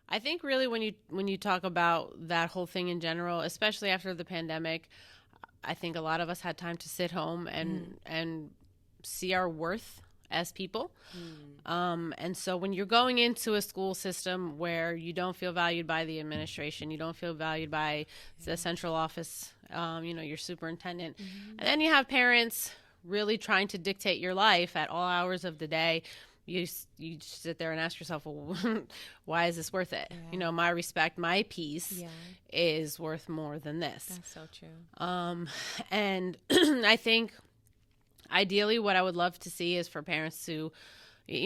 I think really when you talk about that whole thing in general, especially after the pandemic, I think a lot of us had time to sit home and see our worth as people. And so when you're going into a school system where you don't feel valued by the administration, you don't feel valued by the central office, your superintendent, and then you have parents really trying to dictate your life at all hours of the day, you sit there and ask yourself, well, why is this worth it? Yeah. My respect, my peace is worth more than this. That's so true. And I think ideally what I would love to see is for parents to,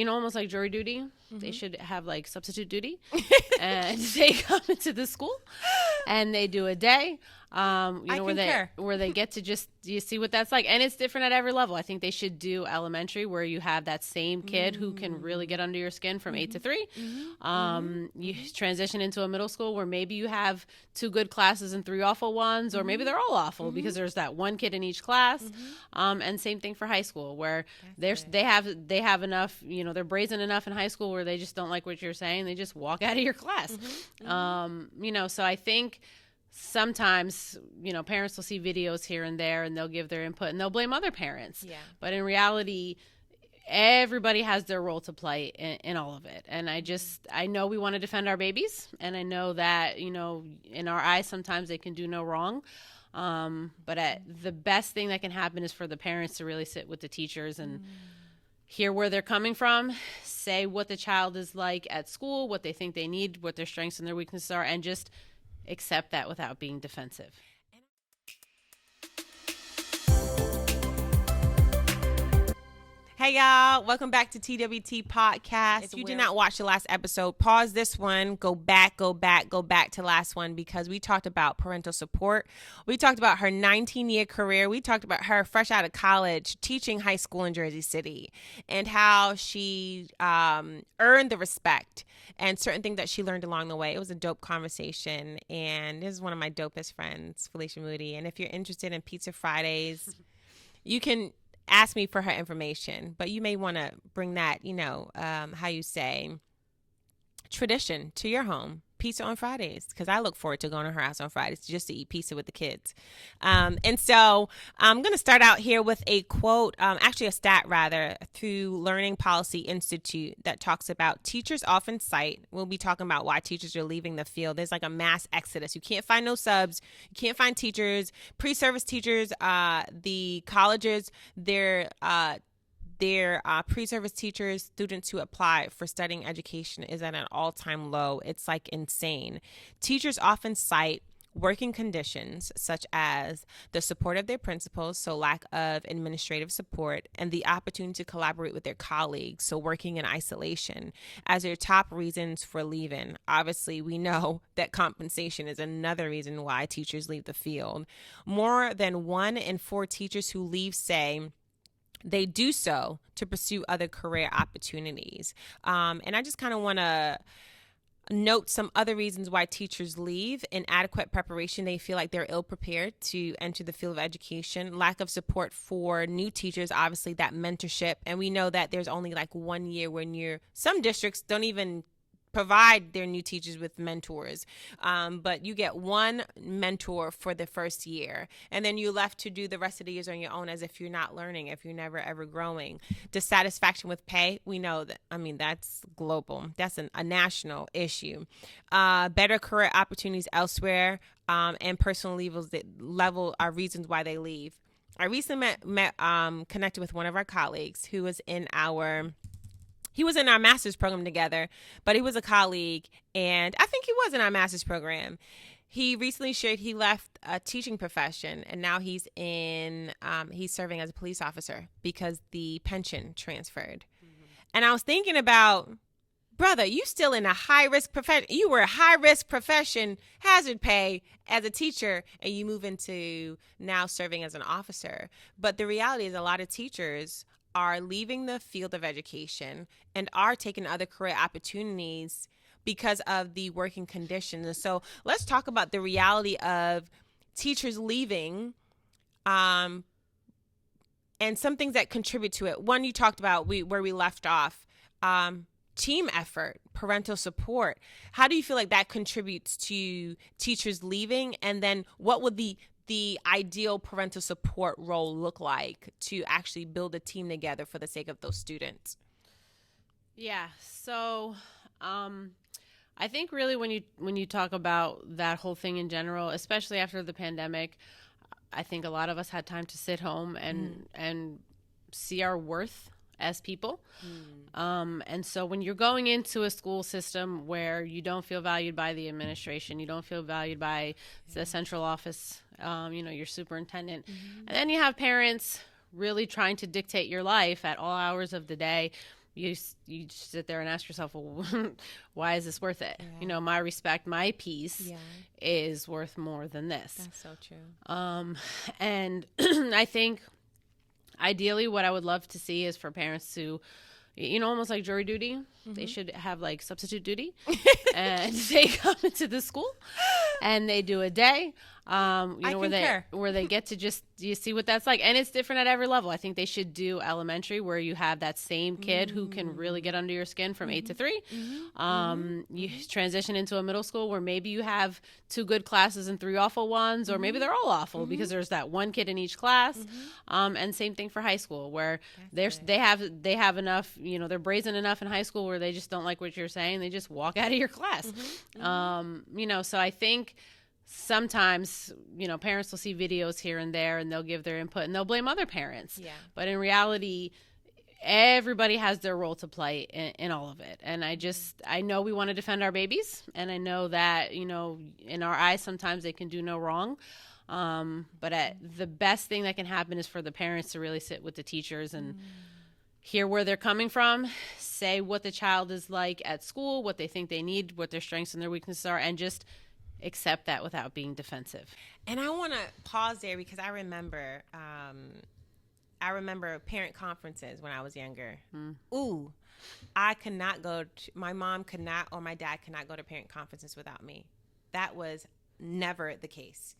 almost like jury duty, they should have like substitute duty and they come into the school and they do a day, where they get to just, you see what that's like. And it's different at every level. I think they should do elementary where you have that same kid who can really get under your skin from 8 to 3. You transition into a middle school where maybe you have 2 good classes and 3 awful ones, or maybe they're all awful because there's that one kid in each class. And same thing for high school where they have enough, they're brazen enough in high school where they just don't like what you're saying. They just walk out of your class. So I think sometimes, parents will see videos here and there and they'll give their input and they'll blame other parents. Yeah. But in reality, everybody has their role to play in all of it. And I know we want to defend our babies. And I know that, in our eyes, sometimes they can do no wrong. But the best thing that can happen is for the parents to really sit with the teachers and hear where they're coming from, say what the child is like at school, what they think they need, what their strengths and their weaknesses are, and just accept that without being defensive. Hey, y'all. Welcome back to TWT Podcast. If you did not watch the last episode, pause this one, go back to last one, because we talked about parental support. We talked about her 19-year career. We talked about her fresh out of college, teaching high school in Jersey City, and how she earned the respect and certain things that she learned along the way. It was a dope conversation, and this is one of my dopest friends, Felicia Moody. And if you're interested in Pizza Fridays, you can ask me for her information, but you may want to bring that, tradition to your home. Pizza on Fridays, because I look forward to going to her house on Fridays just to eat pizza with the kids. And so I'm going to start out here with a quote, actually a stat rather, through Learning Policy Institute that talks about teachers often cite, we'll be talking about why teachers are leaving the field. There's like a mass exodus. You can't find no subs. You can't find teachers, pre-service teachers, the colleges, their pre-service teachers, students who apply for studying education is at an all-time low. It's like insane. Teachers often cite working conditions such as the support of their principals, so lack of administrative support, and the opportunity to collaborate with their colleagues, so working in isolation, as their top reasons for leaving. Obviously, we know that compensation is another reason why teachers leave the field. More than 1 in 4 teachers who leave say they do so to pursue other career opportunities. And I just kind of want to note some other reasons why teachers leave. Inadequate preparation. They feel like they're ill prepared to enter the field of education. Lack of support for new teachers, obviously that mentorship. And we know that there's only like 1 year when some districts don't even provide their new teachers with mentors. But you get 1 mentor for the first year, and then you're left to do the rest of the years on your own as if you're not learning, if you're never ever growing. Dissatisfaction with pay, we know that, that's global. That's a national issue. Better career opportunities elsewhere, and personal level are reasons why they leave. I recently connected with one of our colleagues who was in our master's program together, but he was a colleague, and I think he was in our master's program. He recently shared he left a teaching profession, and now he's serving as a police officer because the pension transferred. And I was thinking about, brother, you still in a high-risk profession. You were a high-risk profession, hazard pay as a teacher, and you move into now serving as an officer. But the reality is a lot of teachers are leaving the field of education and are taking other career opportunities because of the working conditions. And so let's talk about the reality of teachers leaving, and some things that contribute to it. One, you talked about where we left off. team effort, parental support. How do you feel like that contributes to teachers leaving? And then what would the ideal parental support role look like to actually build a team together for the sake of those students? Yeah. So, I think really when you talk about that whole thing in general, especially after the pandemic, I think a lot of us had time to sit home and see our worth as people. And so when you're going into a school system where you don't feel valued by the administration, you don't feel valued by the central office, your superintendent, and then you have parents really trying to dictate your life at all hours of the day, you sit there and ask yourself, well, why is this worth it? Yeah. My respect, my peace is worth more than this. That's so true. And I think ideally what I would love to see is for parents to, almost like jury duty, they should have like substitute duty, and they come into the school and they do a day, where they get to just you see what that's like, and it's different at every level. I think they should do elementary where you have that same kid who can really get under your skin from 8 to 3. You transition into a middle school where maybe you have 2 good classes and 3 awful ones, or maybe they're all awful because there's that one kid in each class. And same thing for high school where they have enough, they're brazen enough in high school where they just don't like what you're saying, they just walk out of your class. So I think sometimes, parents will see videos here and there and they'll give their input and they'll blame other parents. Yeah. But in reality, everybody has their role to play in all of it. And I know we want to defend our babies, and I know that, in our eyes, sometimes they can do no wrong. But the best thing that can happen is for the parents to really sit with the teachers and hear where they're coming from, say what the child is like at school, what they think they need, what their strengths and their weaknesses are, and just accept that without being defensive. And I want to pause there because I remember parent conferences when I was younger. Ooh, I could not go to, my mom could not, or my dad could not go to parent conferences without me. That was never the case.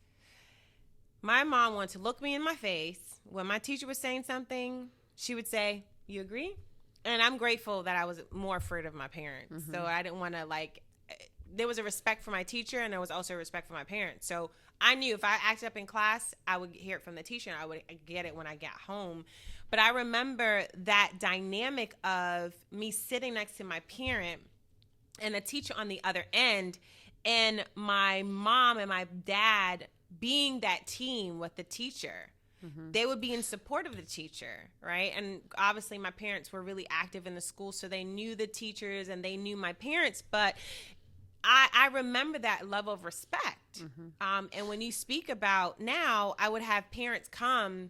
My mom wanted to look me in my face. When my teacher was saying something, she would say, "You agree?" And I'm grateful that I was more afraid of my parents. So I didn't want to there was a respect for my teacher, and there was also a respect for my parents. So I knew if I acted up in class, I would hear it from the teacher, and I would get it when I got home. But I remember that dynamic of me sitting next to my parent and a teacher on the other end, and my mom and my dad being that team with the teacher. They would be in support of the teacher, right? And obviously my parents were really active in the school, so they knew the teachers and they knew my parents, but I remember that level of respect. And when you speak about now, I would have parents come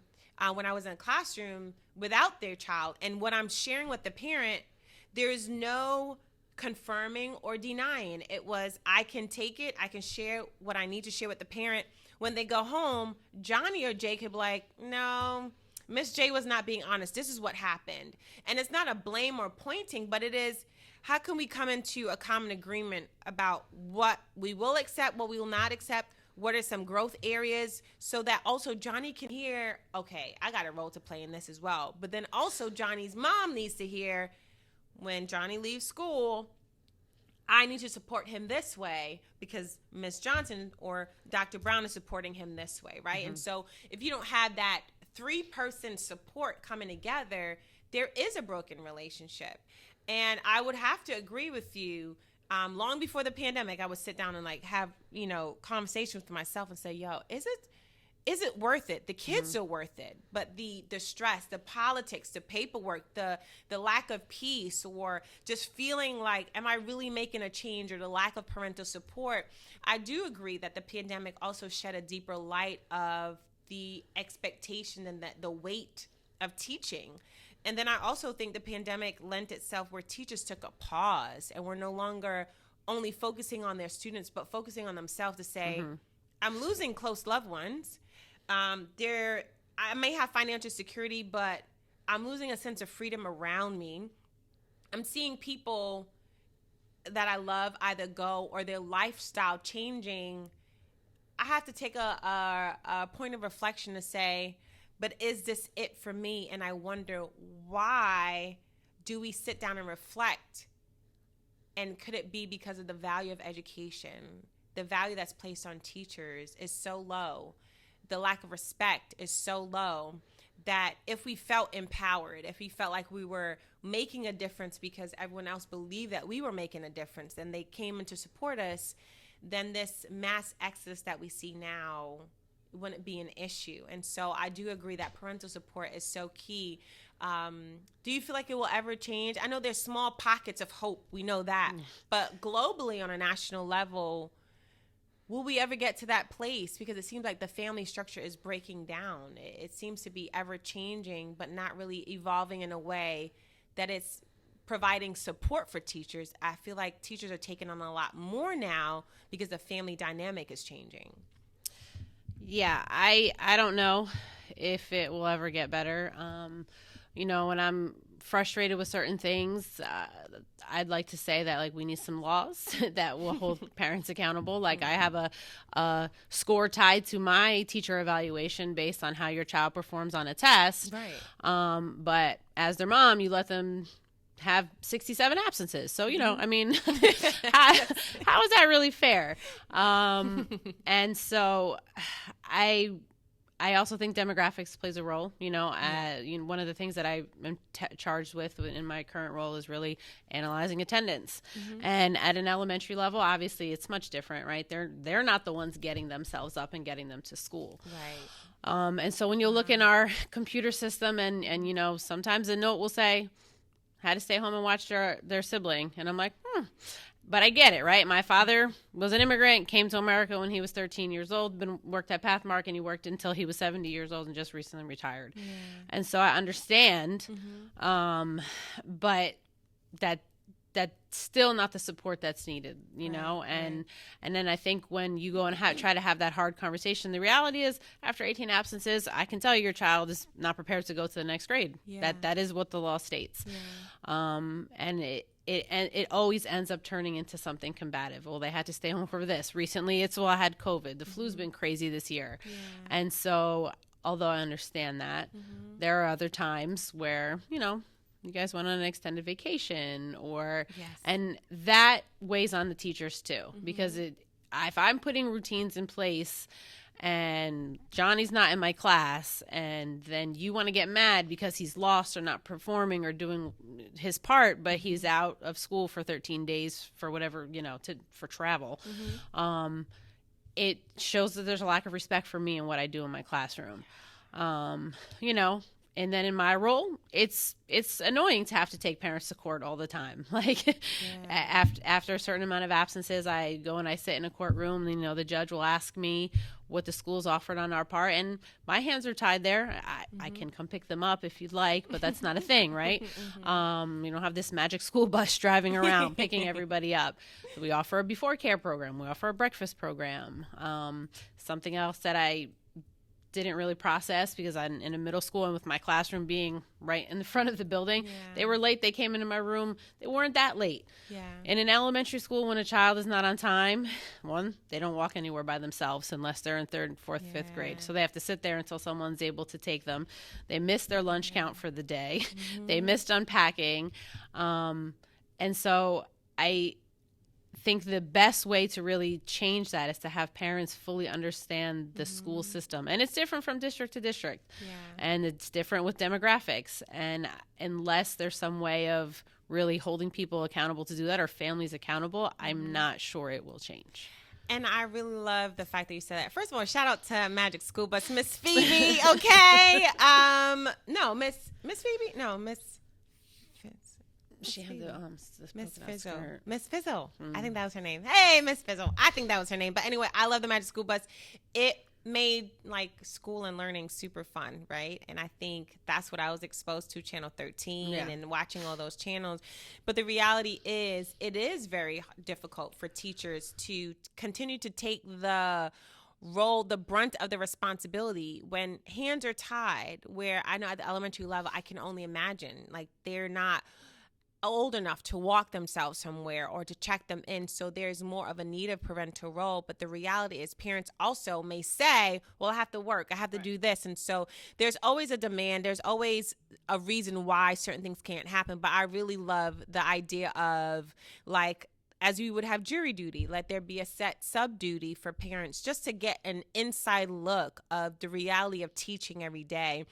when I was in a classroom without their child. And what I'm sharing with the parent, there's no confirming or denying. It was, I can take it. I can share what I need to share with the parent. When they go home, Johnny or Jay could be like, "No, Miss J was not being honest. This is what happened." And it's not a blame or pointing, but it is, how can we come into a common agreement about what we will accept, what we will not accept, what are some growth areas, so that also Johnny can hear, okay, I got a role to play in this as well. But then also Johnny's mom needs to hear, when Johnny leaves school, I need to support him this way because Miss Johnson or Dr. Brown is supporting him this way, right? And so if you don't have that 3-person support coming together, there is a broken relationship. And I would have to agree with you. Long before the pandemic, I would sit down and have, conversations with myself and say, "Yo, is it worth it? The kids are worth it, but the stress, the politics, the paperwork, the lack of peace, or just feeling like, am I really making a change, or the lack of parental support?" I do agree that the pandemic also shed a deeper light of the expectation and the weight of teaching. And then I also think the pandemic lent itself where teachers took a pause and were no longer only focusing on their students, but focusing on themselves to say, I'm losing close loved ones. I may have financial security, but I'm losing a sense of freedom around me. I'm seeing people that I love either go or their lifestyle changing. I have to take a point of reflection to say, but is this it for me? And I wonder, why do we sit down and reflect And could it be because of the value of education? The value that's placed on teachers is so low. The lack of respect is so low that if we felt empowered, if we felt like we were making a difference because everyone else believed that we were making a difference and they came in to support us, then this mass exodus that we see now wouldn't be an issue. And so I do agree that parental support is so key. Do you feel like it will ever change? I know there's small pockets of hope. We know that. But globally on a national level, will we ever get to that place? Because it seems like the family structure is breaking down. It seems to be ever changing, but not really evolving in a way that it's providing support for teachers. I feel like teachers are taking on a lot more now because the family dynamic is changing. Yeah, I don't know if it will ever get better. When I'm frustrated with certain things, I'd like to say that like we need some laws that will hold parents accountable. Like I have a score tied to my teacher evaluation based on how your child performs on a test. Right. But as their mom, you let them have 67 absences. So, I mean, how is that really fair? And so I also think demographics plays a role. One of the things that I am charged with in my current role is really analyzing attendance. And at an elementary level, obviously, it's much different, right? They're not the ones getting themselves up and getting them to school. Right. And so when you look in our computer system and sometimes a note will say, had to stay home and watch their sibling. And I'm like, But I get it, right? My father was an immigrant, came to America when he was 13 years old, worked at Pathmark, and he worked until he was 70 years old and just recently retired. Yeah. And so I understand, but that's still not the support that's needed, know? And then I think when you go and try to have that hard conversation, the reality is after 18 absences, I can tell your child is not prepared to go to the next grade. Yeah. That is what the law states. Yeah. And it always ends up turning into something combative. Well, they had to stay home for this. Recently, I had COVID. The flu's been crazy this year. Yeah. And so, although I understand that, there are other times where, you guys went on an extended vacation and that weighs on the teachers too, because if I'm putting routines in place and Johnny's not in my class and then you want to get mad because he's lost or not performing or doing his part, but he's out of school for 13 days for whatever, for travel. It shows that there's a lack of respect for me and what I do in my classroom. And then in my role, it's annoying to have to take parents to court all the time. Like after a certain amount of absences, I go and I sit in a courtroom. And, the judge will ask me what the school's offered on our part, and my hands are tied there. I can come pick them up if you'd like, but that's not a thing, right? You don't have this magic school bus driving around picking everybody up. So we offer a before care program. We offer a breakfast program. Something else that I didn't really process because I'm in a middle school and with my classroom being right in the front of the building, they were late. They came into my room. They weren't that late. Yeah. In an elementary school, when a child is not on time, they don't walk anywhere by themselves unless they're in 3rd, 4th, 5th grade. So they have to sit there until someone's able to take them. They missed their lunch count for the day. They missed unpacking. And so I think the best way to really change that is to have parents fully understand the school system. And it's different from district to district. Yeah. And it's different with demographics. And unless there's some way of really holding people accountable to do that or families accountable, I'm not sure it will change. And I really love the fact that you said that. First of all, shout out to Magic School Bus, Miss Phoebe, okay? Miss Phoebe? No, Miss... She had the Miss Fizzle. Miss Fizzle. I think that was her name. Hey, Miss Fizzle. I think that was her name. But anyway, I love the Magic School Bus. It made school and learning super fun, right? And I think that's what I was exposed to, Channel 13 and watching all those channels. But the reality is, it is very difficult for teachers to continue to take the brunt of the responsibility when hands are tied, where I know at the elementary level, I can only imagine, they're not old enough to walk themselves somewhere or to check them in. So there's more of a need of parental role. But the reality is parents also may say, well, I have to work. I have to do this. And so there's always a demand. There's always a reason why certain things can't happen. But I really love the idea of as we would have jury duty, let there be a set sub duty for parents just to get an inside look of the reality of teaching every day.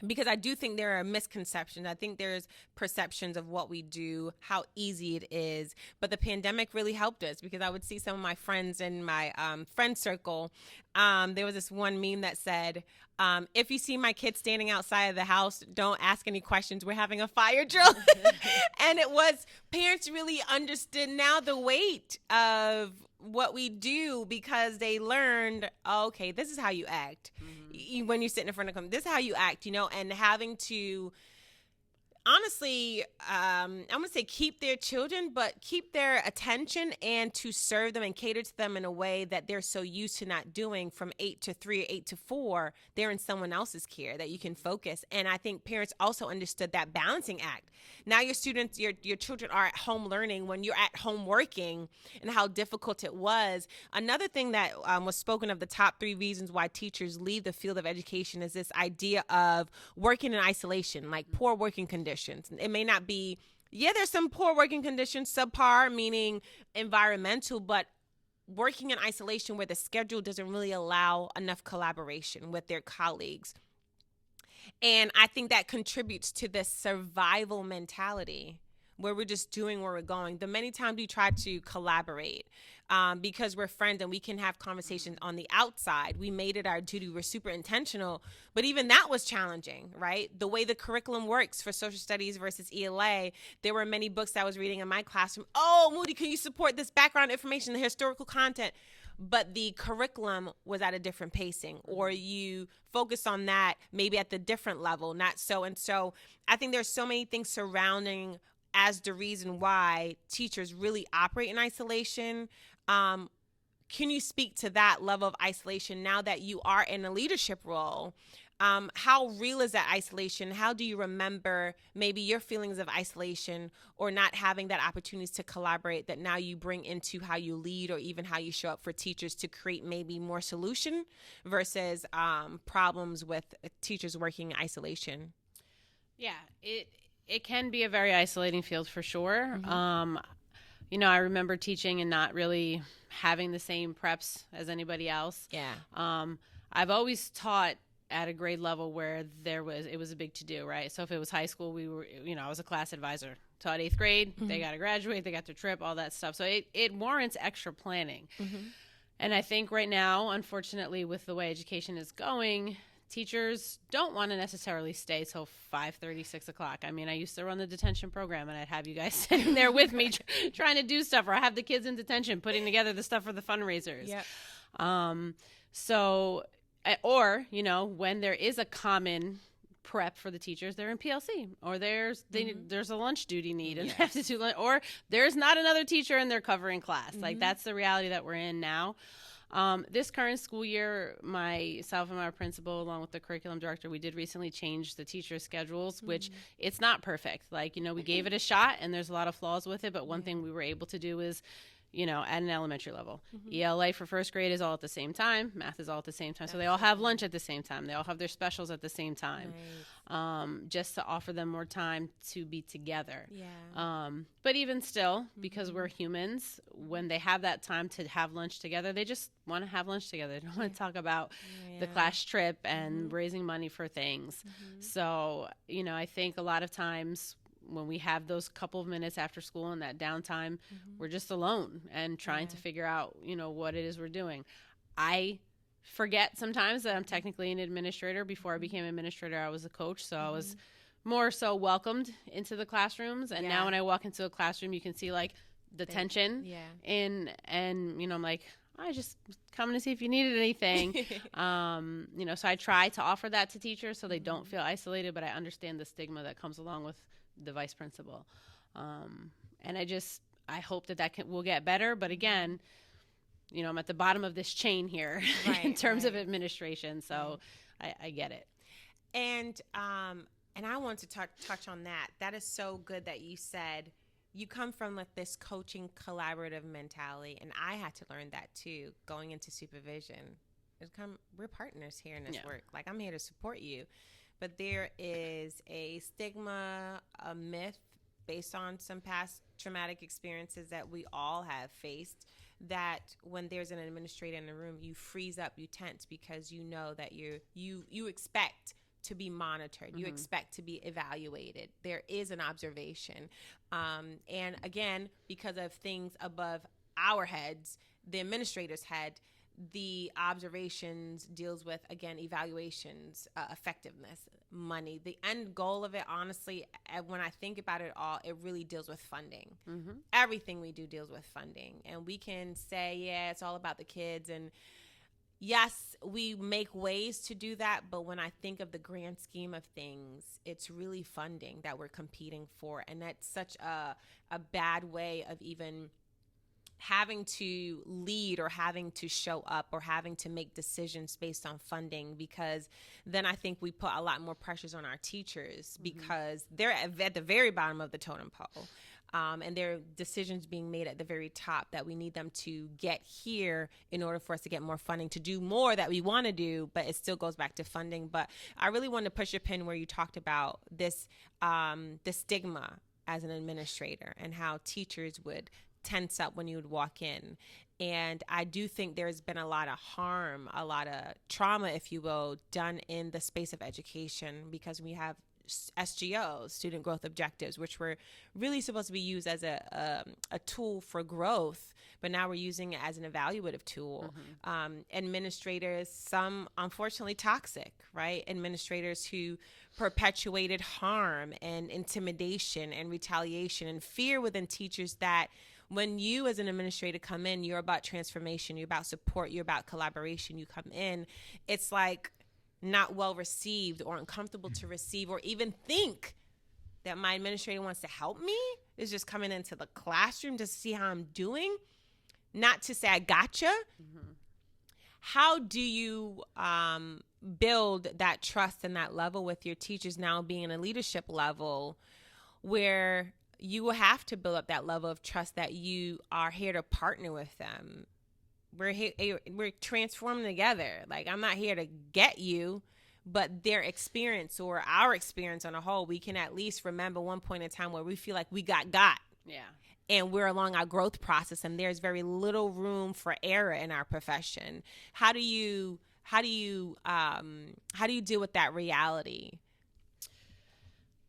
Because I do think there are misconceptions. I think there's perceptions of what we do, how easy it is. But the pandemic really helped us, because I would see some of my friends in my friend circle. There was this one meme that said, if you see my kids standing outside of the house, don't ask any questions. We're having a fire drill. And it was, parents really understood now the weight of what we do, because they learned, oh, okay, this is how you act. When you're sitting in front of them, this is how you act, and having to, honestly, I'm going to say keep their children, but keep their attention and to serve them and cater to them in a way that they're so used to not doing from 8 to 3 or 8 to 4. They're in someone else's care that you can focus. And I think parents also understood that balancing act. Now your students, your children are at home learning when you're at home working, and how difficult it was. Another thing that was spoken of, the top 3 reasons why teachers leave the field of education, is this idea of working in isolation, like poor working conditions. It may not be, there's some poor working conditions, subpar, meaning environmental, but working in isolation where the schedule doesn't really allow enough collaboration with their colleagues. And I think that contributes to this survival mentality where we're just doing where we're going. The many times we try to collaborate because we're friends and we can have conversations on the outside. We made it our duty. We're super intentional. But even that was challenging, right? The way the curriculum works for social studies versus ELA, there were many books I was reading in my classroom. Oh, Moody, can you support this background information, the historical content? But the curriculum was at a different pacing, or you focus on that maybe at the different level, not so. And so I think there's so many things surrounding as the reason why teachers really operate in isolation. Can you speak to that level of isolation now that you are in a leadership role? How real is that isolation? How do you remember maybe your feelings of isolation or not having that opportunities to collaborate that now you bring into how you lead or even how you show up for teachers to create maybe more solution versus problems with teachers working in isolation? Yeah, it can be a very isolating field for sure. Mm-hmm. I remember teaching and not really having the same preps as anybody else. Yeah. I've always taught at a grade level where it was a big to do, right? So if it was high school, I was a class advisor. Taught 8th grade, They got to graduate, they got their trip, all that stuff. So it warrants extra planning. And I think right now, unfortunately, with the way education is going, teachers don't want to necessarily stay till 5:30, 6 o'clock. I mean, I used to run the detention program, and I'd have you guys sitting there with me trying to do stuff, or I have the kids in detention putting together the stuff for the fundraisers. Yep. When there is a common prep for the teachers, they're in PLC, or there's a lunch duty need and they have to do lunch, or there's not another teacher and they're covering class. Like, that's the reality that we're in now. This current school year, myself and my principal, along with the curriculum director, we did recently change the teacher schedules, which it's not perfect. Like, we gave it a shot, and there's a lot of flaws with it. But one thing we were able to do is, at an elementary level, ELA for first grade is all at the same time. Math is all at the same time. So they all have lunch at the same time. They all have their specials at the same time, just to offer them more time to be together. Yeah. But even still, because we're humans, when they have that time to have lunch together, they just want to have lunch together. They don't want to talk about the class trip and raising money for things. So, I think a lot of times when we have those couple of minutes after school and that downtime, we're just alone and trying to figure out, what it is we're doing. I forget sometimes that I'm technically an administrator. Before I became administrator, I was a coach, so I was more so welcomed into the classrooms. And now when I walk into a classroom, you can see like the tension and I'm like, I just coming to see if you needed anything. So I try to offer that to teachers so they don't feel isolated, but I understand the stigma that comes along with the vice principal. And I hope that will get better. But again, I'm at the bottom of this chain here in terms of administration. So I get it. And I want to touch on that. That is so good that you said you come from like this coaching collaborative mentality. And I had to learn that too, going into supervision. We're partners here in this work. Like, I'm here to support you. But there is a stigma, a myth based on some past traumatic experiences that we all have faced, that when there's an administrator in the room, you freeze up, you tense, because you know that you expect to be monitored. You expect to be evaluated. There is an observation. And again, because of things above our heads, the administrator's head, the observations deals with, again, evaluations, effectiveness, money. The end goal of it, honestly, when I think about it all, it really deals with funding. Everything we do deals with funding. And we can say, yeah, it's all about the kids. And yes, we make ways to do that. But when I think of the grand scheme of things, it's really funding that we're competing for. And that's such a bad way of even having to lead or having to show up or having to make decisions based on funding, because then I think we put a lot more pressures on our teachers because they're at the very bottom of the totem pole. And there are decisions being made at the very top that we need them to get here in order for us to get more funding to do more that we want to do, but it still goes back to funding. But I really want to push a pin where you talked about this, the stigma as an administrator and how teachers would tense up when you would walk in. And I do think there's been a lot of harm, a lot of trauma, if you will, done in the space of education, because we have SGOs, student growth objectives, which were really supposed to be used as a tool for growth, but now we're using it as an evaluative tool. Administrators, some unfortunately toxic, right? Administrators who perpetuated harm and intimidation and retaliation and fear within teachers, that when you as an administrator come in, you're about transformation, you're about support, you're about collaboration. You come in, it's like not well received or uncomfortable to receive or even think that my administrator wants to help me, is just coming into the classroom to see how I'm doing, not to say I gotcha. How do you build that trust and that level with your teachers now being in a leadership level where you will have to build up that level of trust that you are here to partner with them? We're transforming together. Like, I'm not here to get you, but their experience or our experience on a whole, we can at least remember one point in time where we feel like we got. Yeah. And we're along our growth process, and there's very little room for error in our profession. How do you deal with that reality?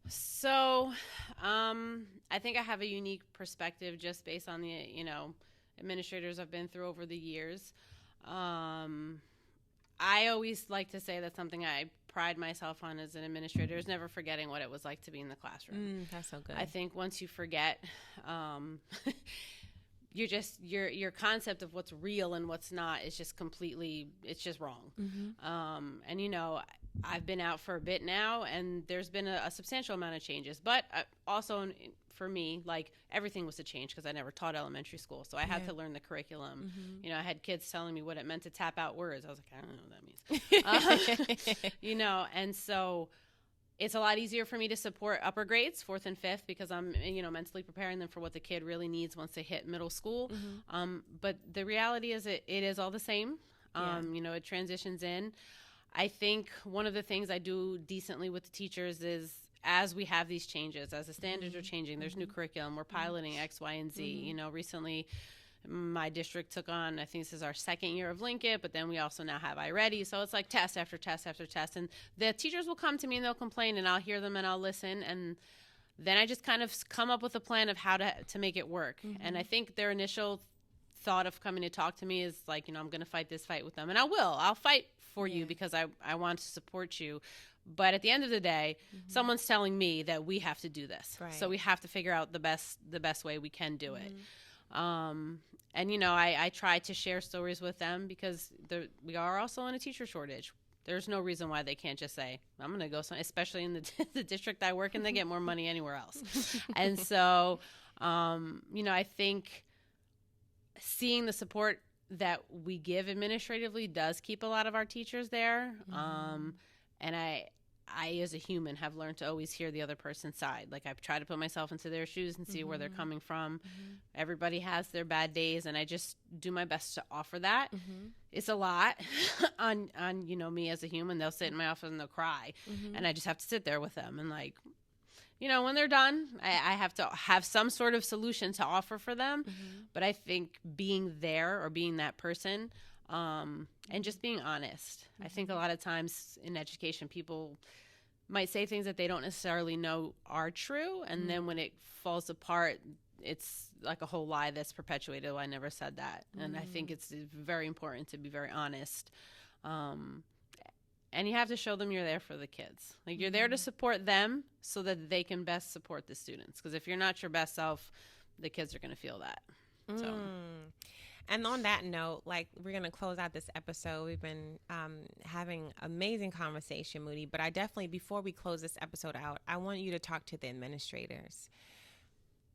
So, I think I have a unique perspective just based on the, administrators I've been through over the years. I always like to say that something I pride myself on as an administrator is never forgetting what it was like to be in the classroom. That's so good. I think once you forget, your concept of what's real and what's not is just completely, it's just wrong. And I've been out for a bit now, and there's been a substantial amount of changes, but also for me, like, everything was a change because I never taught elementary school. So I had to learn the curriculum. I had kids telling me what it meant to tap out words. I was like, I don't know what that means. And so it's a lot easier for me to support upper grades, 4th and 5th, because I'm, mentally preparing them for what the kid really needs once they hit middle school. But the reality is it is all the same. It transitions in. I think one of the things I do decently with the teachers is, as we have these changes, as the standards are changing, there's new curriculum, we're piloting X, Y, and Z. Recently my district took on, I think this is our 2nd year of Linkit, but then we also now have iReady. So it's like test after test after test. And the teachers will come to me and they'll complain, and I'll hear them and I'll listen. And then I just kind of come up with a plan of how to make it work. And I think their initial thought of coming to talk to me is like, I'm going to fight this fight with them. And I'll fight for you because I want to support you. But at the end of the day, someone's telling me that we have to do this. Right. So we have to figure out the best way we can do it. And, I try to share stories with them because we are also in a teacher shortage. There's no reason why they can't just say, I'm going to go, especially in the district I work in, they get more money anywhere else. And so, I think seeing the support that we give administratively does keep a lot of our teachers there. And I, as a human, have learned to always hear the other person's side. Like, I try to put myself into their shoes and see where they're coming from. Everybody has their bad days, and I just do my best to offer that. It's a lot on me as a human. They'll sit in my office and they'll cry, and I just have to sit there with them and, like, when they're done, I have to have some sort of solution to offer for them. But I think being there or being that person, and just being honest. I think a lot of times in education, people might say things that they don't necessarily know are true. And then when it falls apart, it's like a whole lie that's perpetuated. Oh, I never said that. And I think it's very important to be very honest. And you have to show them you're there for the kids. Like, you're there to support them so that they can best support the students. Because if you're not your best self, the kids are going to feel that. So. And on that note, like, we're going to close out this episode. We've been having amazing conversation, Moody. But I definitely, before we close this episode out, I want you to talk to the administrators.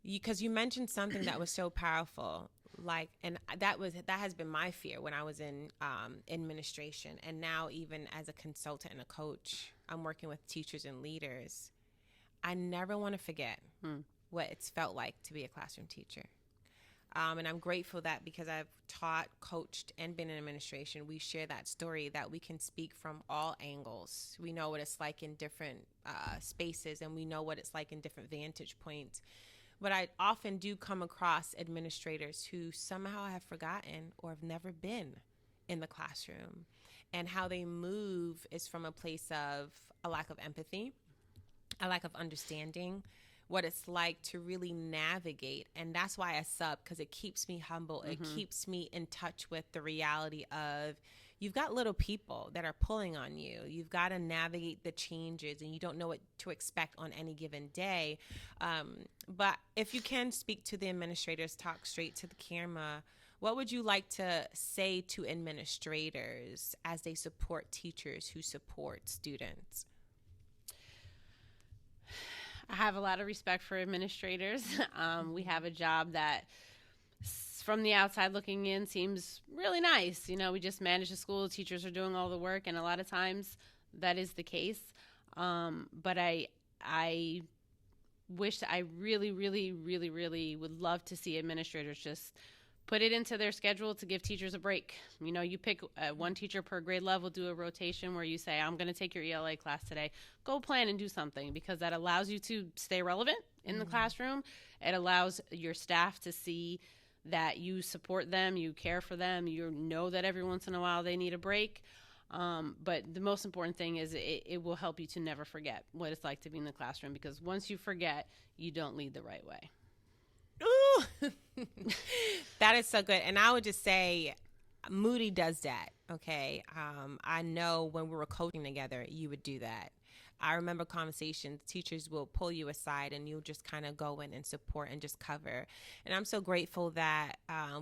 Because you mentioned something that was so powerful. Like, and that has been my fear when I was in administration, and now even as a consultant and a coach, I'm working with teachers and leaders. I never want to forget what it's felt like to be a classroom teacher. And I'm grateful that because I've taught, coached, and been in administration, we share that story, that we can speak from all angles. We know what it's like in different spaces, and we know what it's like in different vantage points. But I often do come across administrators who somehow have forgotten or have never been in the classroom. And how they move is from a place of a lack of empathy, a lack of understanding what it's like to really navigate. And that's why I sub, because it keeps me humble. It keeps me in touch with the reality of, you've got little people that are pulling on you. You've got to navigate the changes, and you don't know what to expect on any given day. But if you can speak to the administrators, talk straight to the camera, what would you like to say to administrators as they support teachers who support students? I have a lot of respect for administrators. We have a job that, from the outside looking in, seems really nice. We just manage the school. The teachers are doing all the work, and a lot of times that is the case. But I wish that I really, really, really, really would love to see administrators just put it into their schedule to give teachers a break. You pick one teacher per grade level, do a rotation where you say, I'm going to take your ELA class today. Go plan and do something, because that allows you to stay relevant in the classroom. It allows your staff to see that you support them, you care for them, you know that every once in a while they need a break. But the most important thing is it will help you to never forget what it's like to be in the classroom, because once you forget, you don't lead the right way. Ooh, that is so good. And I would just say, Moody does that. Okay. I know when we were coaching together, you would do that. I remember conversations, teachers will pull you aside and you'll just kind of go in and support and just cover. And I'm so grateful that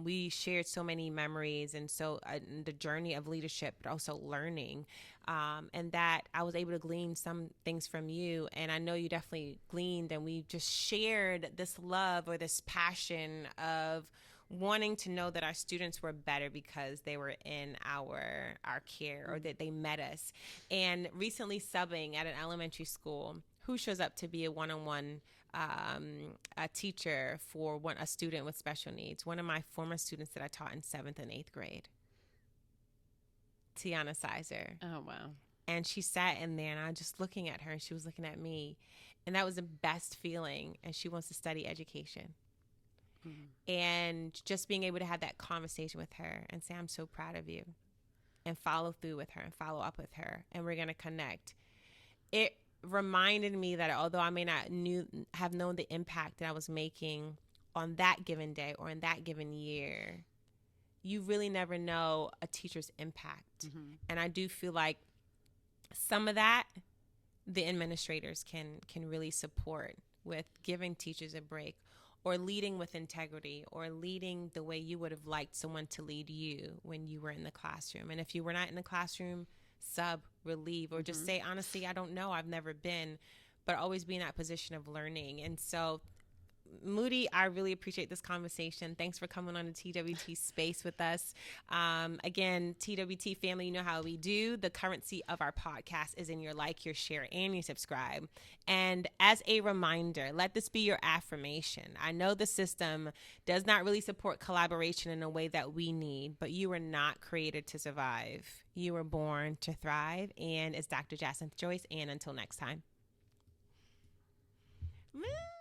we shared so many memories, and so the journey of leadership, but also learning, and that I was able to glean some things from you. And I know you definitely gleaned, and we just shared this love or this passion of wanting to know that our students were better because they were in our care, or that they met us. And recently subbing at an elementary school, who shows up to be a one-on-one a teacher for a student with special needs? One of my former students that I taught in 7th and 8th grade, Tiana Sizer. Oh, wow. And she sat in there, and I was just looking at her, and she was looking at me. And that was the best feeling. And she wants to study education. And just being able to have that conversation with her and say, I'm so proud of you, and follow through with her and follow up with her, and we're going to connect. It reminded me that although I may not have known the impact that I was making on that given day or in that given year, you really never know a teacher's impact. And I do feel like some of that the administrators can really support with giving teachers a break, or leading with integrity, or leading the way you would have liked someone to lead you when you were in the classroom. And if you were not in the classroom, sub, relieve, or just say, honestly, I don't know, I've never been, but always be in that position of learning. And so, Moody, I really appreciate this conversation. Thanks for coming on the TWT space with us. Again, TWT family, you know how we do. The currency of our podcast is in your like, your share, and your subscribe. And as a reminder, let this be your affirmation. I know the system does not really support collaboration in a way that we need, but you were not created to survive. You were born to thrive. And it's Dr. Jacinth Joyce. And until next time. Man.